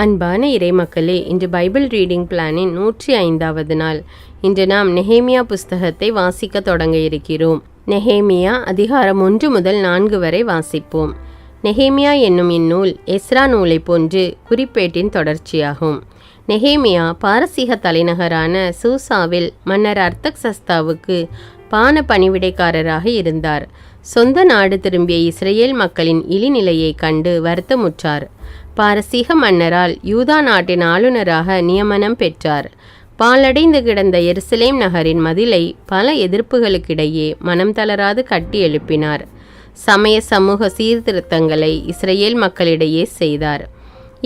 அன்பான இறைமக்களே, இன்று Bible reading பிளானின் 105வது நாள். இன்று நாம் நெகேமியா புஸ்தகத்தை வாசிக்க தொடங்க இருக்கிறோம். நெகேமியா அதிகாரம் 1 முதல் 4 வரை வாசிப்போம். நெகேமியா என்னும் இந்நூல் எஸ்ரா நூலை போன்று குறிப்பேட்டின் தொடர்ச்சியாகும். நெகேமியா பாரசீக தலைநகரான சூசாவில் மன்னர் அர்தக்சஸ்தாவுக்கு பான பணிவிடைக்காரராக இருந்தார். சொந்த நாடு திரும்பிய இஸ்ரேல் மக்களின் இழிநிலையை கண்டு வருத்தமுற்றார். பாரசீக மன்னரால் யூதா நாட்டின் ஆளுநராக நியமனம் பெற்றார். பாழடைந்து கிடந்த எருசலேம் நகரின் மதிலை பல எதிர்ப்புகளுக்கிடையே மனம் தளராது கட்டி எழுப்பினார். சமய சமூக சீர்திருத்தங்களை இஸ்ரேல் மக்களிடையே செய்தார்.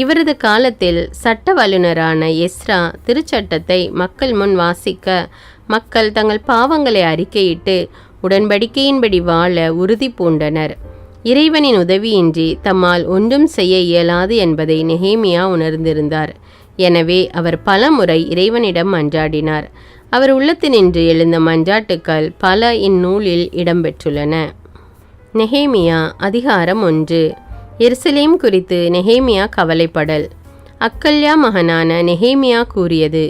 இவரது காலத்தில் சட்ட வல்லுநரான எஸ்ரா திருச்சட்டத்தை மக்கள் முன் வாசிக்க மக்கள் தங்கள் பாவங்களை அறிக்கையிட்டு உடன்படிக்கையின்படி வாழ உறுதி பூண்டனர். இறைவனின் உதவியின்றி தம்மால் ஒன்றும் செய்ய இயலாது என்பதை நெகேமியா உணர்ந்திருந்தார். எனவே அவர் பல முறை இறைவனிடம் மன்றாடினார். அவர் உள்ளத்தினின்று எழுந்த மன்றாட்டுக்கள் பல இந்நூலில் இடம்பெற்றுள்ளன. நெகேமியா அதிகாரம் 1. எருசலேம் குறித்து நெகேமியா கவலைப்படல். அக்கல்யா மகனான நெகேமியா கூறியது: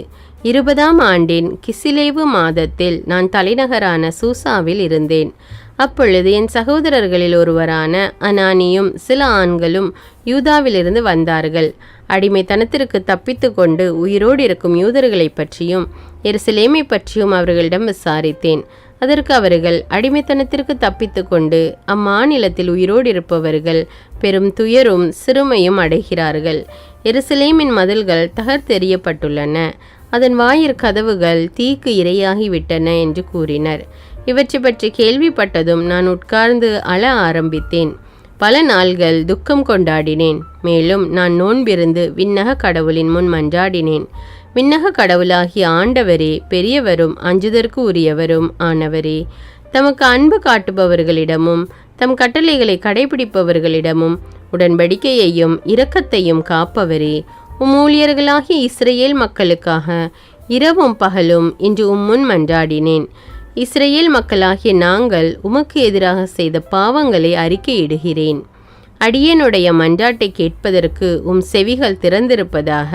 20ஆம் ஆண்டின் கிசிலேவு மாதத்தில் நான் தலைநகரான சூசாவில் இருந்தேன். அப்பொழுது என் சகோதரர்களில் ஒருவரான அனானியும் சில ஆண்களும் யூதாவிலிருந்து வந்தார்கள். அடிமைத்தனத்திற்கு தப்பித்து கொண்டு உயிரோடு இருக்கும் யூதர்களை பற்றியும் எருசலேமை பற்றியும் அவர்களிடம் விசாரித்தேன். அதற்கு அவர்கள், அடிமைத்தனத்திற்கு தப்பித்து கொண்டு அம்மாநிலத்தில் உயிரோடு இருப்பவர்கள் பெரும் துயரும் சிறுமையும் அடைகிறார்கள். எருசலேமின் மதில்கள் தகர்த்தெறியப்பட்டுள்ளன, அதன் வாயிற் கதவுகள் தீக்கு இரையாகிவிட்டன என்று கூறினர். இவற்றை பற்றி கேள்விப்பட்டதும் நான் உட்கார்ந்து அழ ஆரம்பித்தேன். பல நாள்கள் துக்கம் கொண்டாடினேன். மேலும் நான் நோன்பிருந்து விண்ணக கடவுளின் முன் மன்றாடினேன். விண்ணக கடவுளாகிய ஆண்டவரே, பெரியவரும் அஞ்சுதற்கு உரியவரும் ஆனவரே, தமக்கு அன்பு காட்டுபவர்களிடமும் தம் கட்டளைகளை கடைபிடிப்பவர்களிடமும் உடன்படிக்கையையும் இரக்கத்தையும் காப்பவரே, ஊழியர்களாகிய இஸ்ரேல் மக்களுக்காக இரவும் பகலும் இன்று முன் மன்றாடினேன். இஸ்ரேல் மக்களாகிய நாங்கள் உமக்கு எதிராக செய்த பாவங்களை அறிக்கையிடுகிறேன். அடியேனுடைய மன்றாட்டை கேட்பதற்கு செவிகள் திறந்திருப்பதாக,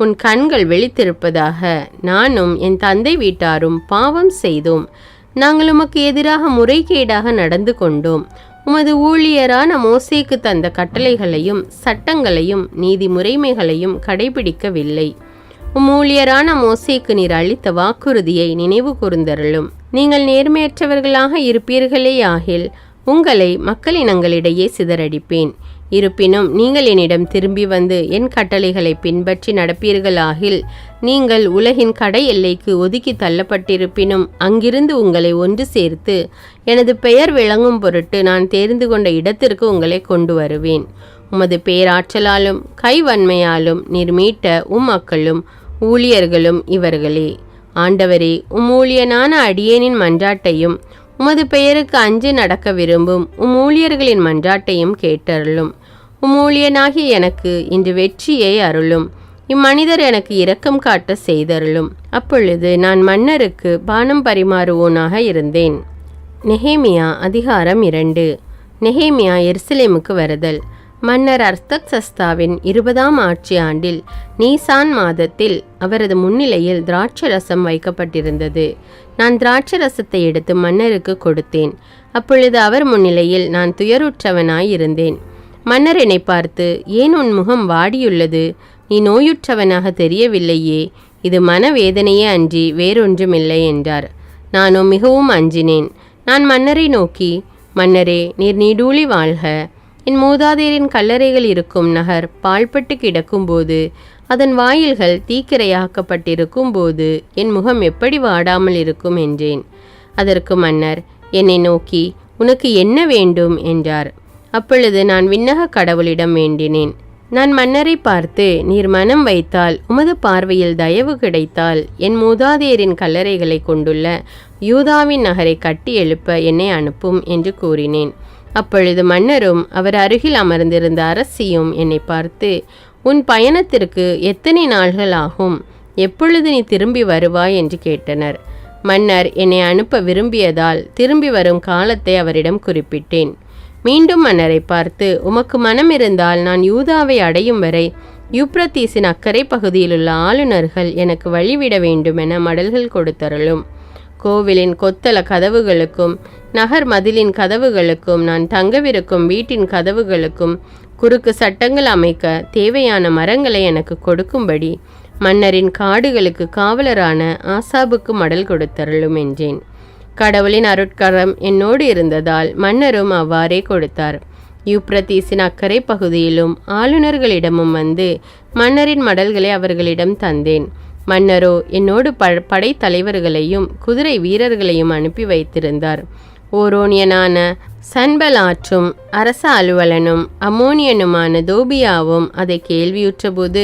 உன் கண்கள் விழித்திருப்பதாக. நானும் என் தந்தை வீட்டாரும் பாவம் செய்தோம். நாங்கள் உமக்கு எதிராக முறைகேடாக நடந்து கொண்டோம். உமது ஊழியரான மோசேக்கு தந்த கட்டளைகளையும் சட்டங்களையும் நீதி முறைமைகளையும் கடைபிடிக்கவில்லை. ஊழியரான மோசேக்கு நீர் அளித்த வாக்குறுதியை நினைவு கூர்ந்தருளும். நீங்கள் நேர்மையற்றவர்களாக இருப்பீர்களேயாகில் உங்களை மக்களினங்களிடையே சிதறடிப்பேன். இருப்பினும் நீங்கள் என்னிடம் திரும்பி வந்து என் கட்டளைகளை பின்பற்றி நடப்பீர்களாகில் நீங்கள் உலகின் கடை எல்லைக்கு ஒதுக்கி தள்ளப்பட்டிருப்பினும் அங்கிருந்து உங்களை ஒன்று சேர்த்து எனது பெயர் விளங்கும் பொருட்டு நான் தேர்ந்து கொண்ட இடத்திற்கு உங்களை கொண்டு வருவேன். உமது பேராற்றலாலும் கைவன்மையாலும் நீர் மீட்ட மக்களும் ஊழியர்களும் இவர்களே. ஆண்டவரே, ஊழியனான அடியேனின் மன்றாட்டையும் உமது பெயருக்கு அஞ்சு நடக்க விரும்பும் ஊழியர்களின் மன்றாட்டையும் கேட்டருளும். ஊழியனாகிய எனக்கு இன்று வெற்றியை அருளும். இம்மனிதர் எனக்கு இரக்கம் காட்ட செய்தருளும். அப்பொழுது நான் மன்னருக்கு பானம் பரிமாறுவோனாக இருந்தேன். நெகேமியா அதிகாரம் 2. நெகேமியா எருசலேமுக்கு வருதல். மன்னர் அர்தக்சஸ்தாவின் 20ஆம் ஆட்சி ஆண்டில் நீசான் மாதத்தில் அவரது முன்னிலையில் திராட்சரசம் வைக்கப்பட்டிருந்தது. நான் திராட்சரசத்தை எடுத்து மன்னருக்கு கொடுத்தேன். அப்பொழுது அவர் முன்னிலையில் நான் துயருற்றவனாய் இருந்தேன். மன்னர் என்னை பார்த்து, ஏன் உன் முகம் வாடியுள்ளது? நீ நோயுற்றவனாக தெரியவில்லையே. இது மனவேதனையே அன்றி வேறொன்றுமில்லை என்றார். நானும் மிகவும் அஞ்சினேன். நான் மன்னரை நோக்கி, மன்னரே, நீர் நீடூழி வாழ்க. என் மூதாதையரின் கல்லறைகள் இருக்கும் நகர் பாழ்பட்டு கிடக்கும்போது, அதன் வாயில்கள் தீக்கிரையாக்கப்பட்டிருக்கும் போது என் முகம் எப்படி வாடாமல் இருக்கும் என்றேன். அதற்கு மன்னர் என்னை நோக்கி, உனக்கு என்ன வேண்டும் என்றார். அப்பொழுது நான் விண்ணக கடவுளிடம் வேண்டினேன். நான் மன்னரை பார்த்து, நீர் மனம் வைத்தால், உமது பார்வையில் தயவு கிடைத்தால், என் மூதாதையரின் கல்லறைகளை கொண்டுள்ள யூதாவின் நகரை கட்டி எழுப்ப என்னை அனுப்பும் என்று கூறினேன். அப்பொழுது மன்னரும் அவர் அருகில் அமர்ந்திருந்த அரசியும் என்னை பார்த்து, உன் பயணத்திற்கு எத்தனை நாள்கள் ஆகும்? எப்பொழுது நீ திரும்பி வருவாய் என்று கேட்டனர். மன்னர் என்னை அனுப்ப விரும்பியதால் திரும்பி வரும் காலத்தை அவரிடம் குறிப்பிட்டேன். மீண்டும் மன்னரை பார்த்து, உமக்கு மனம் இருந்தால் நான் யூதாவை அடையும் வரை யூப்ரத்தீஸின் அக்கறை பகுதியிலுள்ள ஆளுநர்கள் எனக்கு வழிவிட வேண்டுமென மடல்கள் கொடுத்தருளும். கோவிலின் கொத்தள கதவுகளுக்கும் நகர் மதிலின் கதவுகளுக்கும் நான் தங்கவிருக்கும் வீட்டின் கதவுகளுக்கும் குறுக்கு சட்டங்கள் அமைக்க தேவையான மரங்களை எனக்கு கொடுக்கும்படி மன்னரின் காடுகளுக்கு காவலரான ஆசாபுக்கு மடல் கொடுத்தருளும் என்றேன். கடவுளின் அருட்கரம் என்னோடு இருந்ததால் மன்னரும் அவ்வாறே கொடுத்தார். யூப்ரத்தீஸின் அக்கறை பகுதியிலும் ஆளுநர்களிடமும் வந்து மன்னரின் மடல்களை அவர்களிடம் தந்தேன். மன்னரோ என்னோடு படை தலைவர்களையும் குதிரை வீரர்களையும் அனுப்பி வைத்திருந்தார். ஓரோனியனான சன்பலாற்றும் அரச அலுவலனும் அம்மோனியனுமான தோபியாவும் அதை கேள்வியுற்றபோது,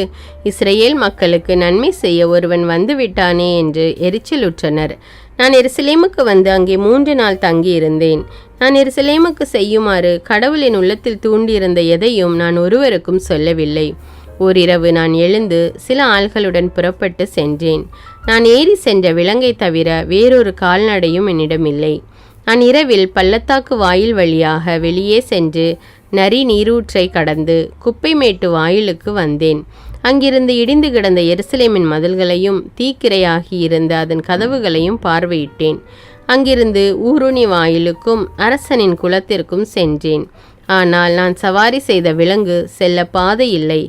இஸ்ரேல் மக்களுக்கு நன்மை செய்ய ஒருவன் வந்துவிட்டானே என்று எரிச்சலுற்றனர். நான் எருசலேமுக்கு வந்து அங்கே 3 நாள் தங்கியிருந்தேன். நான் எருசலேமுக்கு செய்யுமாறு கடவுளின் உள்ளத்தில் தூண்டியிருந்த எதையும் நான் ஒருவருக்கும் சொல்லவில்லை. ஓரிரவு நான் எழுந்து சில ஆள்களுடன் புறப்பட்டு சென்றேன். நான் ஏறி சென்ற விலங்கை தவிர வேறொரு கால்நடையும் என்னிடமில்லை. நான் இரவில் பள்ளத்தாக்கு வாயில் வழியாக வெளியே சென்று நரி நீரூற்றை கடந்து குப்பை மேட்டு வாயிலுக்கு வந்தேன். அங்கிருந்து இடிந்து கிடந்த எருசலேமின் மதில்களையும் தீக்கிரையாகி இருந்த அதன் கதவுகளையும் பார்வையிட்டேன். அங்கிருந்து ஊருணி வாயிலுக்கும் அரசனின் குலத்திற்கும் சென்றேன். ஆனால் நான் சவாரி செய்த விலங்கு செல்ல பாதை இல்லை.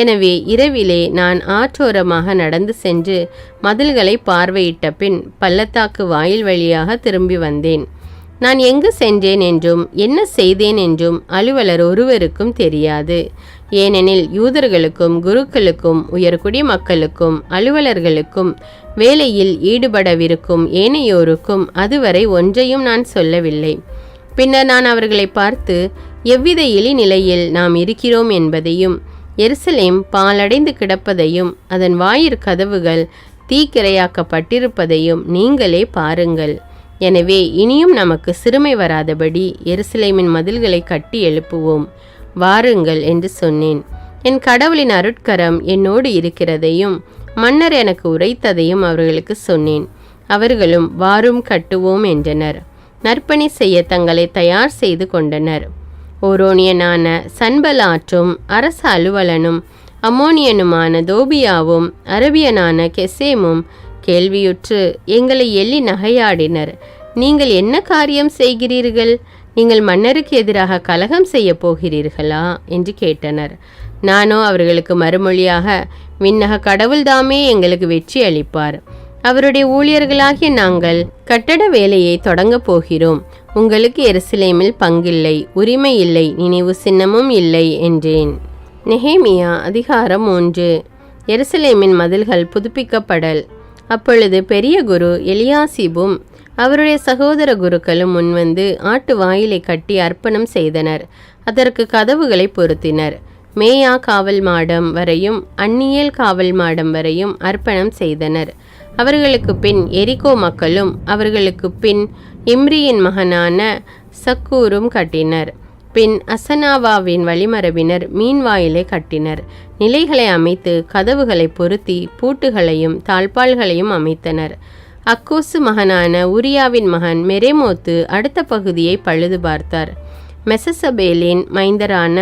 எனவே இரவிலே நான் ஆற்றோரமாக நடந்து சென்று மதில்களை பார்வையிட்ட பின் பள்ளத்தாக்கு வாயில் வழியாக திரும்பி வந்தேன். நான் எங்கு சென்றேன் என்றும் என்ன செய்தேன் என்றும் அலுவலர் ஒருவருக்கும் தெரியாது. ஏனெனில் யூதர்களுக்கும் குருக்களுக்கும் உயர்குடி மக்களுக்கும் அலுவலர்களுக்கும் வேலையில் ஈடுபடவிருக்கும் ஏனையோருக்கும் அதுவரை ஒன்றையும் நான் சொல்லவில்லை. பின்னர் நான் அவர்களை பார்த்து எவ்வித இழிநிலையில் நாம் இருக்கிறோம் என்பதையும் எருசலேம் பாழடைந்து கிடப்பதையும் அதன் வாயிற் கதவுகள் தீக்கிரையாக்கப்பட்டிருப்பதையும் நீங்களே பாருங்கள். எனவே இனியும் நமக்கு சிறுமை வராதபடி எருசலேமின் மதில்களை கட்டி எழுப்புவோம், வாருங்கள் என்று சொன்னேன். என் கடவுளின் அருட்கரம் என்னோடு இருக்கிறதையும் மன்னர் எனக்கு உரைத்ததையும் அவர்களுக்கு சொன்னேன். அவர்களும் வாரும் கட்டுவோம் என்றனர். நற்பணி செய்ய தங்களை தயார் செய்து கொண்டனர். ஓரோனியனான சன்பலாற்றும் அரச அலுவலனும் அம்மோனியனுமான தோபியாவும் அரபியனான கெசேமும் கேள்வியுற்று எங்களை எள்ளி நகையாடினர். நீங்கள் என்ன காரியம் செய்கிறீர்கள்? நீங்கள் மன்னருக்கு எதிராக கலகம் செய்ய போகிறீர்களா என்று கேட்டனர். நானோ அவர்களுக்கு மறுமொழியாக, விண்ணக கடவுள்தாமே எங்களுக்கு வெற்றி அளிப்பார். அவருடைய ஊழியர்களாகிய நாங்கள் கட்டட வேலையை தொடங்கப் போகிறோம். உங்களுக்கு எருசலேமில் பங்கில்லை, உரிமை இல்லை, நினைவு சின்னமும் இல்லை என்றேன். நெஹேமியா அதிகாரம் 1. எருசலேமின் மதில்கள் புதுப்பிக்கப்படல். அப்பொழுது பெரிய குரு எலியாசிபும் அவருடைய சகோதர குருக்களும் முன்வந்து ஆட்டு வாயிலை கட்டி அர்ப்பணம் செய்தனர். அதற்கு கதவுகளை பொருத்தினர். மேயா காவல் மாடம் வரையும் அந்நியேல் காவல் மாடம் வரையும் அர்ப்பணம் செய்தனர். அவர்களுக்கு பின் எரிகோ மக்களும் அவர்களுக்கு பின் இம்ரியின் மகனான சக்கூரும் கட்டினர். பின் அசனாவாவின் வழிமரபினர் மீன் வாயிலை கட்டினர். நிலைகளை அமைத்து கதவுகளை பொருத்தி பூட்டுகளையும் தாழ்பால்களையும் அமைத்தனர். அக்கோசு மகனான உரியாவின் மகன் மெரேமோத்து அடுத்த பகுதியை பழுது பார்த்தார். மெசசபேலின் மைந்தரான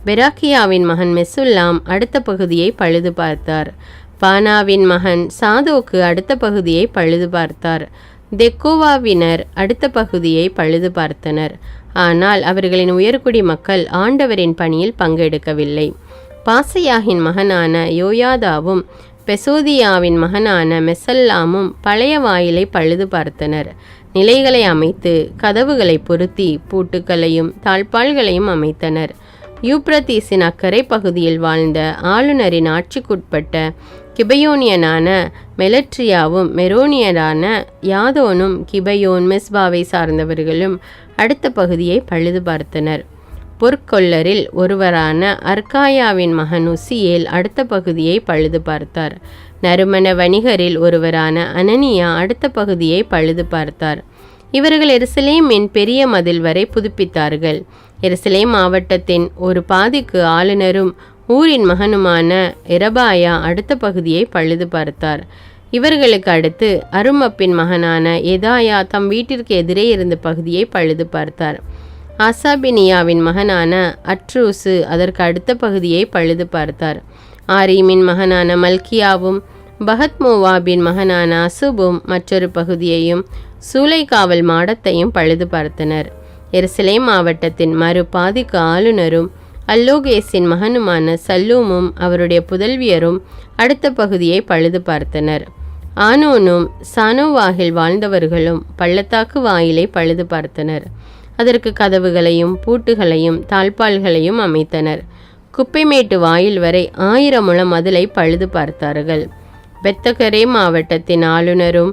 பெராக்கியாவின் மகன் மெசுல்லாம் அடுத்த பகுதியை பழுது பார்த்தார். பானாவின் மகன் சாதோக்கு அடுத்த பகுதியை பழுது பார்த்தார். தெக்கோவாவினர் அடுத்த பகுதியை பழுது பார்த்தனர். ஆனால் அவர்களின் உயர்குடி மக்கள் ஆண்டவரின் பணியில் பங்கெடுக்கவில்லை. பாசையாகின் மகனான யோயாதாவும் பெசோதியாவின் மகனான மெசல்லாமும் பழைய வாயிலை பழுது பார்த்தனர். நிலைகளை அமைத்து கதவுகளை பொருத்தி பூட்டுக்களையும் தாழ்பால்களையும் அமைத்தனர். யூப்ரத்தீஸின் அக்கறை பகுதியில் வாழ்ந்த ஆளுநரின் ஆட்சிக்குட்பட்ட கிபயோனியனான மெலட்ரியாவும் மெரோனியரான யாதோனும் கிபயோன் மிஸ்பாவை சார்ந்தவர்களும் அடுத்த பகுதியை பழுது பார்த்தனர். பொற்கொள்ளரில் ஒருவரான அர்காயாவின் மகன் உசியேல் அடுத்த பகுதியை பழுது பார்த்தார். நறுமண வணிகரில் ஒருவரான அனனியா அடுத்த பகுதியை பழுது பார்த்தார். இவர்கள் எருசலேமின் பெரிய மதில் வரை புதுப்பித்தார்கள். எருசலேம் மாவட்டத்தின் ஒரு பாதிக்கு ஆளுநரும் ஊரின் மகனுமான எரபாயா அடுத்த பகுதியை பழுது பார்த்தார். இவர்களுக்கு அடுத்து அருமப்பின் மகனான எதாயா தம் வீட்டிற்கு எதிரே இருந்த பகுதியை பழுது பார்த்தார். ஆசாபினியாவின் மகனான அட்ரூசு அதற்கு அடுத்த பகுதியை பழுது பார்த்தார். ஆரீமின் மகனான மல்கியாவும் பகத்மோவாபின் மகனான அசுபும் மற்றொரு பகுதியையும் சூளைக்காவல் மாடத்தையும் பழுது பார்த்தனர். எருசலேம் மாவட்டத்தின் மறு பாதிக்கு ஆளுநரும் அல்லோகேசின் மகனுமான சல்லூமும் அவருடைய புதல்வியரும் அடுத்த பகுதியை பழுது பார்த்தனர். ஆனோனும் சானோவாகில் வாழ்ந்தவர்களும் பள்ளத்தாக்கு வாயிலை பழுது பார்த்தனர். அதற்கு கதவுகளையும் பூட்டுகளையும் தாழ்பால்களையும் அமைத்தனர். குப்பைமேட்டு வாயில் வரை 1000 முழம் மதிலை பழுது பார்த்தார்கள். பெத்தகரே மாவட்டத்தின் ஆளுநரும்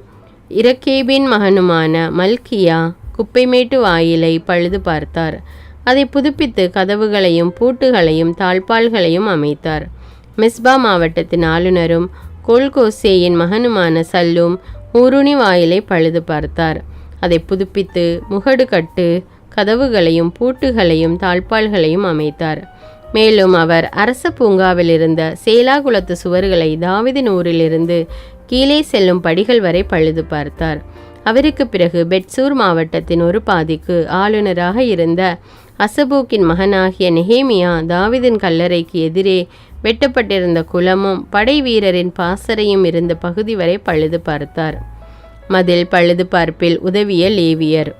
இரக்கேபின் மகனுமான மல்கியா குப்பைமேட்டு வாயிலை பழுது பார்த்தார். அதை புதுப்பித்து கதவுகளையும் பூட்டுகளையும் தாழ்பால்களையும் அமைத்தார். மிஸ்பா மாவட்டத்தின் ஆளுநரும் கோல்கோசேயின் மகனுமான சல்லூம் ஊருணி வாயிலை பழுது பார்த்தார். அதை புதுப்பித்து முகடு கட்டு கதவுகளையும் பூட்டுகளையும் தாழ்பால்களையும் அமைத்தார். மேலும் அவர் அரச பூங்காவில் இருந்த சேலாகுளத்து சுவர்களை தாவீதின் ஊரிலிருந்து கீழே செல்லும் படிகள் வரை பழுது பார்த்தார். அவருக்கு பிறகு பெட்சூர் மாவட்டத்தின் ஒரு பாதிக்கு ஆளுநராக இருந்த அசபூக்கின் மகனாகிய நெஹேமியா தாவீதின் கல்லறைக்கு எதிரே வெட்டப்பட்டிருந்த குளமும் படை வீரரின் பாசறையும் இருந்த பகுதி வரை பழுது பார்த்தார். மதில் பழுது பார்ப்பில் உதவிய லேவியர்.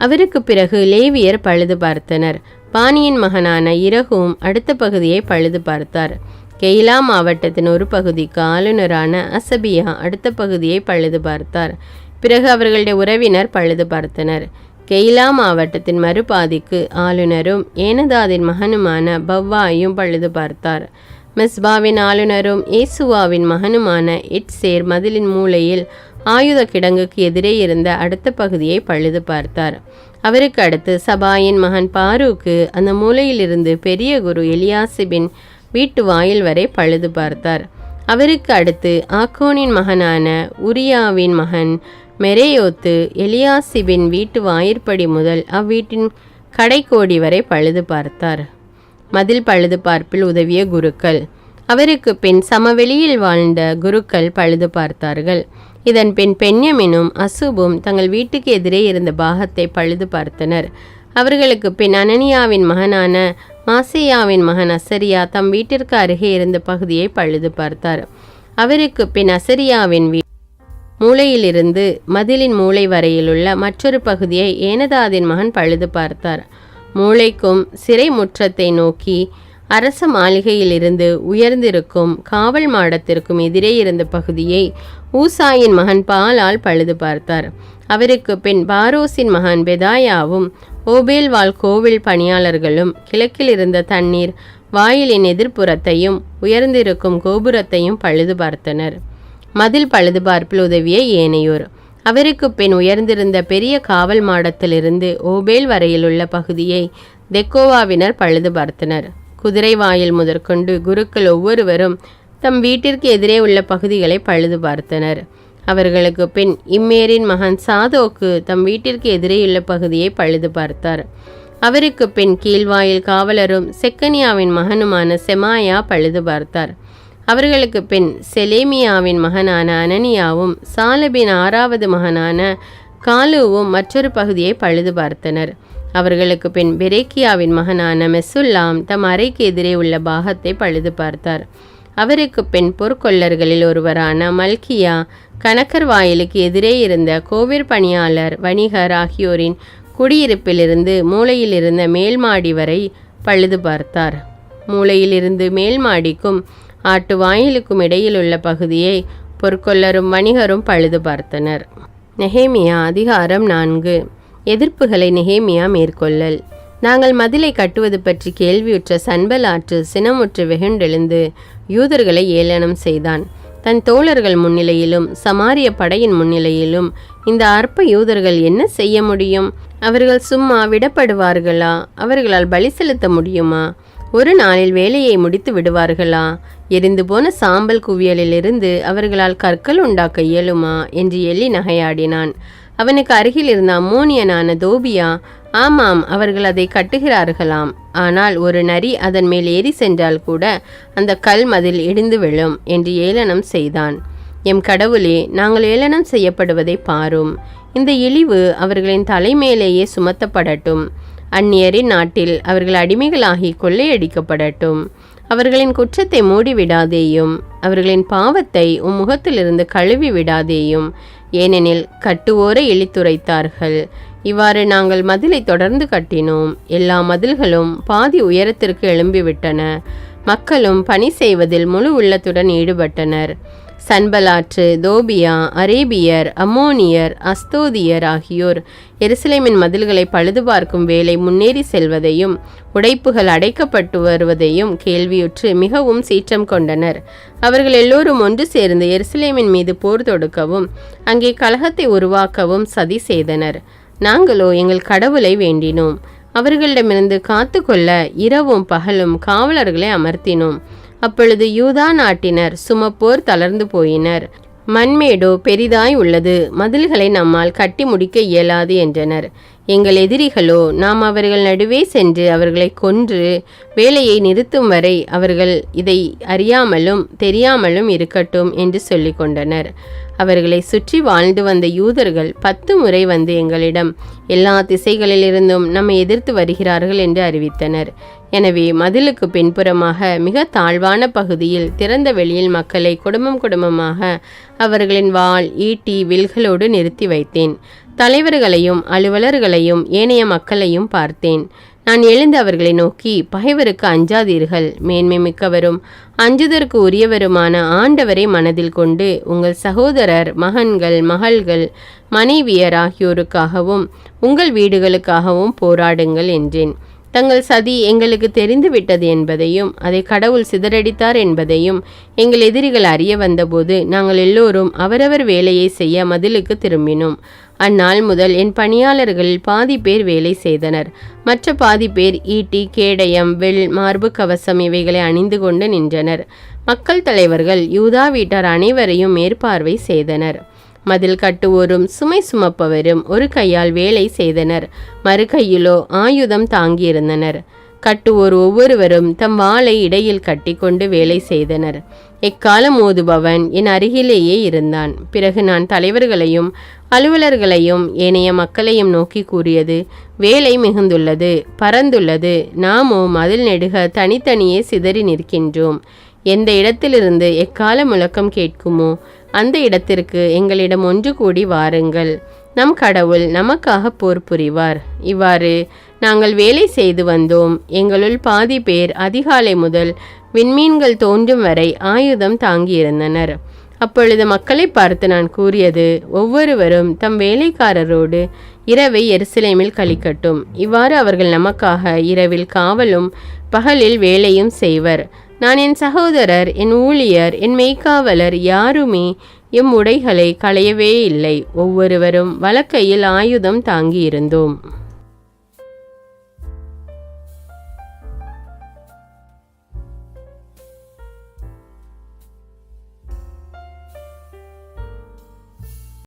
அவருக்கு பிறகு லேவியர் பழுது பார்த்தனர். பானியின் மகனான இரகும் அடுத்த பகுதியை பழுது பார்த்தார். கெய்லா மாவட்டத்தின் ஒரு பகுதிக்கு ஆளுநரான அசபியா அடுத்த பகுதியை பழுது பார்த்தார். பிறகு அவர்களுடைய உறவினர் பழுது பார்த்தனர். கெய்லா மாவட்டத்தின் மறுபாதிக்கு ஆளுநரும் ஏனதாதின் மகனுமான பவ்வாயும் பழுது பார்த்தார். மிஸ்பாவின் ஆளுநரும் ஏசுவாவின் மகனுமான இட்சேர் மதிலின் மூலையில் ஆயுத கிடங்குக்கு எதிரே இருந்த அடுத்த பகுதியை பழுது பார்த்தார். அவருக்கு அடுத்து சபாயின் மகன் பாரூக்கு அந்த மூலையிலிருந்து பெரிய குரு எலியாசிபின் வீட்டு வாயில் வரை பழுது பார்த்தார். அவருக்கு அடுத்து ஆக்கோனின் மகனான உரியாவின் மகன் மெரேயோத்து எலியாசிபின் வீட்டு வாயிற்படி முதல் அவ்வீட்டின் கடைக்கோடி வரை பழுது பார்த்தார். மதில் பழுது பார்ப்பில் உதவிய குருக்கள். அவருக்கு பின் சமவெளியில் வாழ்ந்த குருக்கள் பழுது பார்த்தார்கள். இதன் பின் பென்யமினும் அசுபும் தங்கள் வீட்டுக்கு எதிரே இருந்த பாகத்தை பழுது பார்த்தனர். அவர்களுக்கு பின் அனனியாவின் மகனான மாசேயாவின் மகன் அசரியா தம் வீட்டிற்கு அருகே இருந்த பகுதியை பழுது பார்த்தார். அவருக்கு பின் அசரியாவின் மூலையிலிருந்து மதிலின் மூளை வரையிலுள்ள மற்றொரு பகுதியை ஏனதாதின் மகன் பழுது பார்த்தார். மூளைக்கும் சிறை முற்றத்தை நோக்கி அரச மாளிகையிலிருந்து உயர்ந்திருக்கும் காவல் மாடத்திற்கும் எதிரே இருந்த பகுதியை ஊசாயின் மகன் பாலால் பழுது பார்த்தார். அவருக்கு பின் பாரோசின் மகன் பெதாயாவும் ஓபேல்வால் கோவில் பணியாளர்களும் கிழக்கில் இருந்த தண்ணீர் வாயிலின் எதிர்ப்புறத்தையும் உயர்ந்திருக்கும் கோபுரத்தையும் பழுது பார்த்தனர். மதில் பழுது பார்ப்பில் உதவிய ஏனையோர். அவருக்கு பின் உயர்ந்திருந்த பெரிய காவல் மாடத்திலிருந்து ஓபேல் வரையிலுள்ள பகுதியை தெக்கோவாவினர் பழுது பார்த்தனர். குதிரை வாயில் முதற்கொண்டு குருக்கள் ஒவ்வொருவரும் தம் வீட்டிற்கு எதிரே உள்ள பகுதிகளை பழுது பார்த்தனர். அவர்களுக்கு பின் இம்மேரின் மகன் சாதோக்கு தம் வீட்டிற்கு எதிரேயுள்ள பகுதியை பழுது பார்த்தார். அவருக்கு பின் கீழ்வாயில் காவலரும் செக்கனியாவின் மகனுமான செமாயா பழுது பார்த்தார். அவர்களுக்கு பின் செலேமியாவின் மகனான அனனியாவும் சாலபின் 6வது மகனான காலுவும் மற்றொரு பகுதியை பழுது பார்த்தனர். அவர்களுக்கு பின் பெரேக்கியாவின் மகனான மெசுல்லாம் தம் அறைக்கு எதிரே உள்ள பாகத்தை பழுது பார்த்தார். அவருக்கு பின் பொற்கொள்ளர்களில் ஒருவரான மல்கியா கணக்கர் வாயிலுக்கு எதிரே இருந்த கோவிற் பணியாளர் வணிகர் ஆகியோரின் குடியிருப்பிலிருந்து மூலையில் இருந்த மேல்மாடி வரை பழுது பார்த்தார். மூலையிலிருந்து மேல்மாடிக்கும் ஆட்டு வாயிலுக்கும் இடையிலுள்ள பகுதியை பொற்கொள்ளரும் வணிகரும் பழுது பார்த்தனர். நெஹேமியா அதிகாரம் 4. எதிர்ப்புகளை நெஹேமியா மேற்கொள்ளல். நாங்கள் மதிலை கட்டுவது பற்றி கேள்வியுற்ற சன்பலாற்று சினமுற்று வெகுண்டெழுந்து யூதர்களை ஏளனம் செய்தான். தன் தோழர்கள் முன்னிலையிலும் சமாரிய படையின் முன்னிலையிலும் இந்த அற்ப யூதர்கள் என்ன செய்ய முடியும்? அவர்கள் சும்மா விடப்படுவார்களா? அவர்களால் பலி செலுத்த முடியுமா? ஒரு நாளில் வேலையை முடித்து விடுவார்களா? எரிந்து போன சாம்பல் குவியலிலிருந்து அவர்களால் கற்கள் உண்டாக்க இயலுமா என்று எள்ளி நகையாடினான். அவனுக்கு அருகில் இருந்த அம்மோனியனான தோபியா, ஆமாம், அவர்கள் அதை கட்டுகிறார்களாம். ஆனால் ஒரு நரி அதன் மேல் ஏறி சென்றால் கூட அந்த கல் மதில் இடிந்து விழும் என்று ஏளனம் செய்தான். எம் கடவுளே, நாங்கள் ஏளனம் செய்யப்படுவதை பாரும். இந்த இழிவு அவர்களின் தலைமேலேயே சுமத்தப்படட்டும். அந்நியரின் நாட்டில் அவர்கள் அடிமைகளாகி கொள்ளையடிக்கப்படட்டும். அவர்களின் குற்றத்தை மூடிவிடாதேயும், அவர்களின் பாவத்தை உம் முகத்திலிருந்து கழுவி விடாதேயும். ஏனெனில் கட்டுவோரை இழித்துரைத்தார்கள். இவ்வாறு நாங்கள் மதிலை தொடர்ந்து கட்டினோம். எல்லா மதில்களும் பாதி உயரத்திற்கு எழும்பிவிட்டன. மக்களும் பணி செய்வதில் முழு உள்ளத்துடன் ஈடுபட்டனர். சன்பலாற்று, தோபியா, அரேபியர், அம்மோனியர், அஸ்தோதியர் ஆகியோர் எருசலேமின் மதில்களை பழுது பார்க்கும் வேலை முன்னேறி செல்வதையும் உடைப்புகள் அடைக்கப்பட்டு வருவதையும் கேள்வியுற்று மிகவும் சீற்றம் கொண்டனர். அவர்கள் எல்லோரும் ஒன்று சேர்ந்து எருசலேமின் மீது போர் தொடுக்கவும் அங்கே கலகத்தை உருவாக்கவும் சதி செய்தனர். நாங்களோ எங்கள் கடவுளை வேண்டினோம். அவர்களிடமிருந்து காத்து கொள்ள இரவும் பகலும் காவலர்களை அமர்த்தினோம். அப்பொழுது யூதா நாட்டினர் சுமப்போர் தளர்ந்து போயினர். மண்மேடோ பெரிதாய் உள்ளது, மதில்களை நம்மால் கட்டி முடிக்க இயலாது என்றனர். எங்கள் எதிரிகளோ நாம் அவர்கள் நடுவே சென்று அவர்களை கொன்று வேலையை நிறுத்தும் வரை அவர்கள் இதை அறியாமலும் தெரியாமலும் இருக்கட்டும் என்று சொல்லி கொண்டனர். அவர்களை சுற்றி வாழ்ந்து வந்த யூதர்கள் 10 முறை வந்து எங்களிடம் எல்லா திசைகளிலிருந்தும் நம்மை எதிர்த்து வருகிறார்கள் என்று அறிவித்தனர். எனவே மதிலுக்கு பின்புறமாக மிக தாழ்வான பகுதியில் திறந்த வெளியில் மக்களை குடும்பம் குடும்பமாக அவர்களின் வாள், ஈட்டி, வில்களோடு நிறுத்தி வைத்தேன். தலைவர்களையும் அலுவலர்களையும் ஏனைய மக்களையும் பார்த்தேன். நான் எழுந்து அவர்களை நோக்கி, பகைவருக்கு அஞ்சாதீர்கள், மேன்மை மிக்கவரும் அஞ்சுதற்கு உரியவருமான ஆண்டவரை மனதில் கொண்டு உங்கள் சகோதரர், மகன்கள், மகள்கள், மனைவியர் ஆகியோருக்காகவும் உங்கள் வீடுகளுக்காகவும் போராடுங்கள் என்றேன். தங்கள் சதி எங்களுக்கு தெரிந்துவிட்டது என்பதையும் அதை கடவுள் சிதறடித்தார் என்பதையும் எங்கள் எதிரிகள் அறிய வந்தபோது நாங்கள் எல்லோரும் அவரவர் வேலையை செய்ய மதிலுக்கு திரும்பினோம். அந்நாள் முதல் என் பணியாளர்களில் பாதி பேர் வேலை செய்தனர். மற்ற பாதி பேர் ஈட்டி, கேடயம், வில், மார்பு கவசம் இவைகளை அணிந்து கொண்டு நின்றனர். மக்கள் தலைவர்கள் யூதா வீட்டார் அனைவரையும் மேற்பார்வை செய்தனர். மதில் கட்டுவோரும் சுமை சுமப்பவரும் ஒரு கையால் வேலை செய்தனர், மறு கையிலோ ஆயுதம் தாங்கியிருந்தனர். கட்டுவோர் ஒவ்வொருவரும் தம் வாளை இடையில் கட்டி கொண்டு வேலை செய்தனர். எக்காலம் ஓதுபவன் என் அருகிலேயே இருந்தான். பிறகு நான் தலைவர்களையும் அலுவலர்களையும் ஏனைய மக்களையும் நோக்கி கூறியது, வேலை மிகுந்துள்ளது, பரந்துள்ளது, நாமோ மதில் நெடுக தனித்தனியே சிதறி நிற்கின்றோம். எந்த இடத்திலிருந்து எக்கால முழக்கம் கேட்குமோ அந்த இடத்திற்கு எங்களிடம் ஒன்று கூடி வாருங்கள். நம் கடவுள் நமக்காக போர் புரிவார். இவ்வாறு நாங்கள் வேலை செய்து வந்தோம். எங்களுள் பாதி பேர் அதிகாலை முதல் விண்மீன்கள் தோன்றும் வரை ஆயுதம் தாங்கியிருந்தனர். அப்பொழுது மக்களை பார்த்து நான் கூறியது, ஒவ்வொருவரும் தம் வேலைக்காரரோடு இரவை எருசலேமில் கழிக்கட்டும். இவ்வாறு அவர்கள் நமக்காக இரவில் காவலும் பகலில் வேலையும் செய்வர். நான் என் சகோதரர், என் ஊழியர், என் மெய்க்காவலர் யாருமே எம் உடைகளை களையவே இல்லை. ஒவ்வொருவரும் வலக்கையில் ஆயுதம் தாங்கியிருந்தோம்.